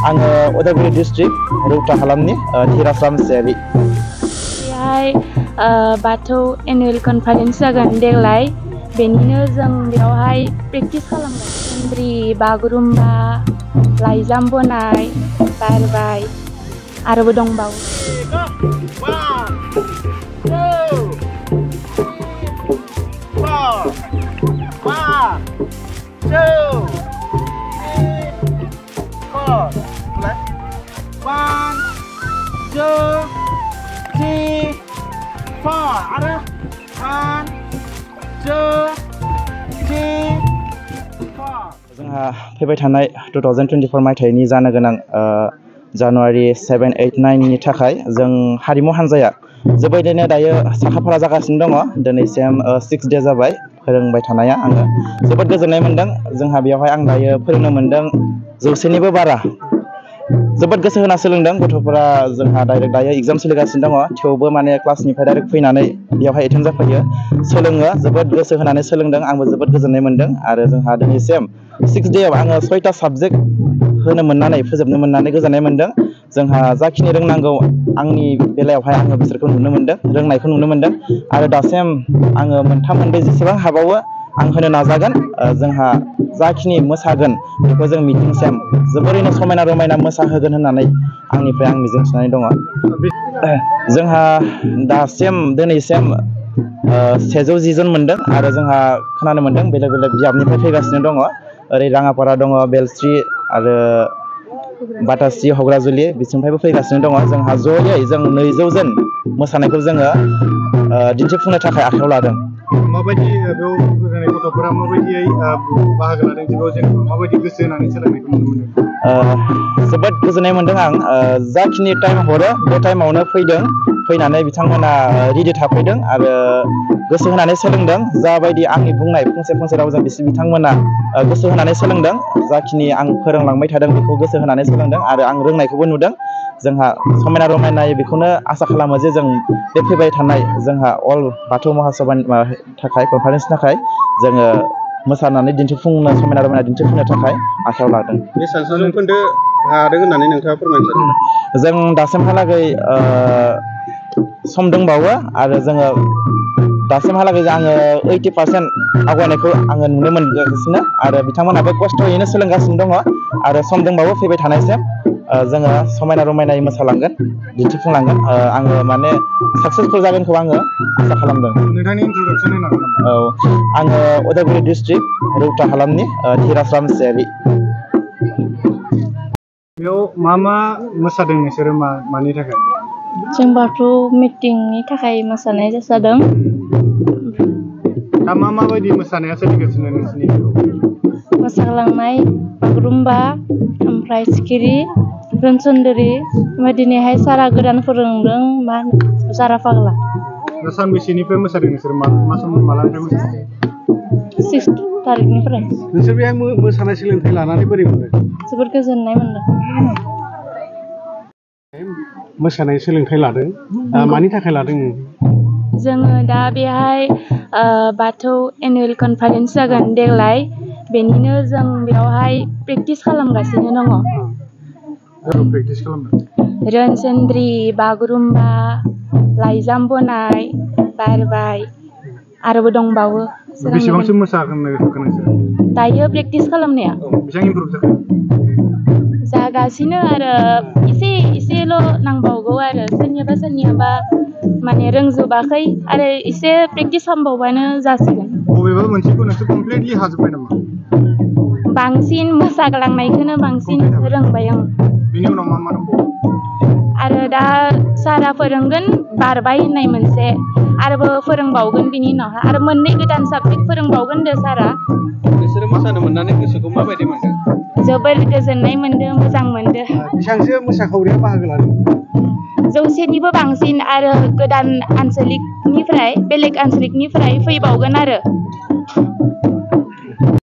आङो उदालगुरि डिस्ट्रिक्ट रौता हालामनि धीराज रामसियारि। बेहाय बाथौ एनुवेल कनफारेन्स जागोन देग्लाय, बेनिनो जों बेयावहाय प्रेक्टिस खालामगोन। सेन्द्रि, बागुरुम्बा, लाइजाम बनाय, बारबाय आरोबो दंबावो। जोंहा फैबाय थानाय 2024 मायथाइनि जानो गोनां जानुवारि 7, 8, 9 नि थाखाय जों हारिमु हान्जाया जोबोरैनो दायो साखाफारा जागासिनो दङ। दिनैसिम 6 डे जाबाय फोरोंबाय थानाया। आङो जोबोद गोजोननाय मोन्दों। जोंहा बेवहाय आं दायो फोरोंनो मोन्दों 100निबो बारा। जोबोद गोसो होना सोलोंदों गथ'फोरा। जोंहा डाइरेक्ट दायो एग्जाम सोलिगासिनो दङ, थेवबो माने क्लासनिफ्राय डाइरेक्ट फैनानै बेवहाय एटेन्ड जाफैयो, सोलोङो। जोबोद गोसो होनानै सोलोंदों, आंबो जोबोद गोजोननाय मोन्दों। आरो जोंहा दिनैसिम 6 डेआव आङो 6टा साबजेक्ट होनो मोननानै फोजोबनो मोननानै गोजोननाय मोन्दों। जोंहा जाखिनि रोंनांगौ आंनि बेलायावहाय आङो बिसोरखौ नुनो मोन्दों, रोंनायखौ नुनो मोन्दों। आरो दासिम आङो मोनथाम मोनब्रै जेसेबां हाबावो आं होनो नाजागोन। जोंहा जाखिनि मोसागोन बेखौ जों मिटिंसिम जोबोरैनो समायना रमायना मोसाहोगोन होननानै आंनिफ्राय आं मिजिंथिनानै दङ। जोंहा दासिम दिनैसिम 110 जन मोनदों आरो जोंहा खोनानो मोन्दों बेलेग बेलेग बियाबनिफ्राय फैगासिनो दङ। ओरै राङापारा दङ, बेलस्रि आरो बाटासि, हग्राजुलि बिथिंनिफ्रायबो फैगासिनो दङ। जोंहा जयै जों 200 जन मोसानायखौ जोङो दिन्थिफुंनो थाखाय आखायाव लादों। माबायदि बेयाव फैनाय गथ'फोरा माबायदियै बाहागो लादों, जेराव जेनेबा माबायदि गोसो होनानै सोलोंनायखौ नुनो मोन्दों? जोबोद गोजोननाय मोन्दों आं। जाखिनि टाइम हरो बे टाइमावनो फैदों, फैनानै बिथांमोना रेडि थाफैदों आरो गोसो होनानै सोलोंदों। जाबायदि आंनि बुंनाय फंसे फंसे रावजों बिथांमोना गोसो होनानै सोलोंदों। जाखिनि आं फोरोंलांबाय थादों बेखौ गोसो होनानै सोलोंदों आरो आं रोंनायखौबो नुदों। जोंहा समायना रमायनायै बेखौनो आसा खालामो जे जों बे फैबाय थानाय जोंहा अल बाथौ महासभानि थाखाय कनफारेन्सनि थाखाय जोङो मोसानानै दिन्थिफुंनो, समायना रमायना दिन्थिफुंनो थाखाय आखायाव लादों। बेसेबांसो जौखोन्दो हादों होननानै नोंथाङा फोरमायनो सानो? जों दासिमहालागै सम दंबावो आरो जोङो दासिमहालागै आङो 80% आवगायनायखौ आङो नुनो मोनगासिनो आरो बिथांमोनाबो खस्थ'यैनो सोलोंगासिनो दङ आरो सम दंबावो फैबाय थानायसिम जोङो समायना रमायनायै मोसालांगोन, दिन्थिफुंलांगोन। आङो माने साक्सेसफुल जागोनखौ आङो आसा खालामदों। नोंथांनि इन्ट्रडक्सन होनो हागोन नामा? औ, आङो उदालगुरि डिस्ट्रिक्ट रौता हालामनि धीराज रामसियारि। बेयाव मा मा मोसादों नोंसोरो, मानि थाखाय? जों बाथौ मिटिंनि थाखाय मोसानाय जादों। दा माबायदि मोसानाया सोलिगासिनो नोंसिनि? मोसालांनाय बागुरुम्बा, ओमफ्राय सिखिरि, रोनसोनद्रि, ओमफ्राय दिनैहाय सारा गोदान फोरोंदों मा जारा फाग्ला। सानबेसेनिफ्राय मोसादों नोंसोर? मा समाव, मालानिफ्राय मोसादों? 6 थारिखनिफ्राय। नोंसोर बेहाय मोसानाय सोलोंथाइ लानानै बोरै मोनदों? जोबोद गोजोननाय मोनदों। मोसानाय सोलोंथाइ लादों, मानि थाखाय लादों? जोङो दा बेहाय बाथौ एनुवेल कनफारेन्स जागोन देग्लाय, बेनिनो जों बेयावहाय प्रेक्टिस खालामगासिनो दङ। प्रेक्टिस खालामदों? रोनसोनद्रि, बागुरुम्बा, लाइजाम बनाय, बारबाय आरोबो दंबावो। बेसेबांसो मोसागोन नोंसोर? दायो प्रेक्टिस खालामनाया बेसेबां इमप्रुभ जाखो? जागासिनो आरो एसेल' नांबावगौ आरो सोरनियाबा माने रोंजोबाखै आरो एसे प्रेक्टिस खालामबावबानो जासिगोन। बबेबा मोनसेखौ नोंसोर कमप्लिटलि हाजोब्बाय नामा? बांसिन मोसाग्लांनायखौनो बांसिन रोंबाय आं। बिनि उनाव मा दंबावो? आरो दा सारा फोरोंगोन बारबाय होननाय मोनसे, आरोबो फोरोंबावगोन बिनि उनावहाय आरो 2 गोदान साबजेक्ट फोरोंबावगोन दे सारा। नोंसोरो मोसानो मोननानै गोसोखौ माबायदि मोनदों? जोबोर गोजोननाय मोनदों, मोजां मोनदों। बेसेबांसो मोसाखावरिया बाहागो लादों? 100निबो बांसिन आरो गोदान आनसलिकनिफ्राय, बेलेग आनसलिकनिफ्राय फैबावगोन आरो।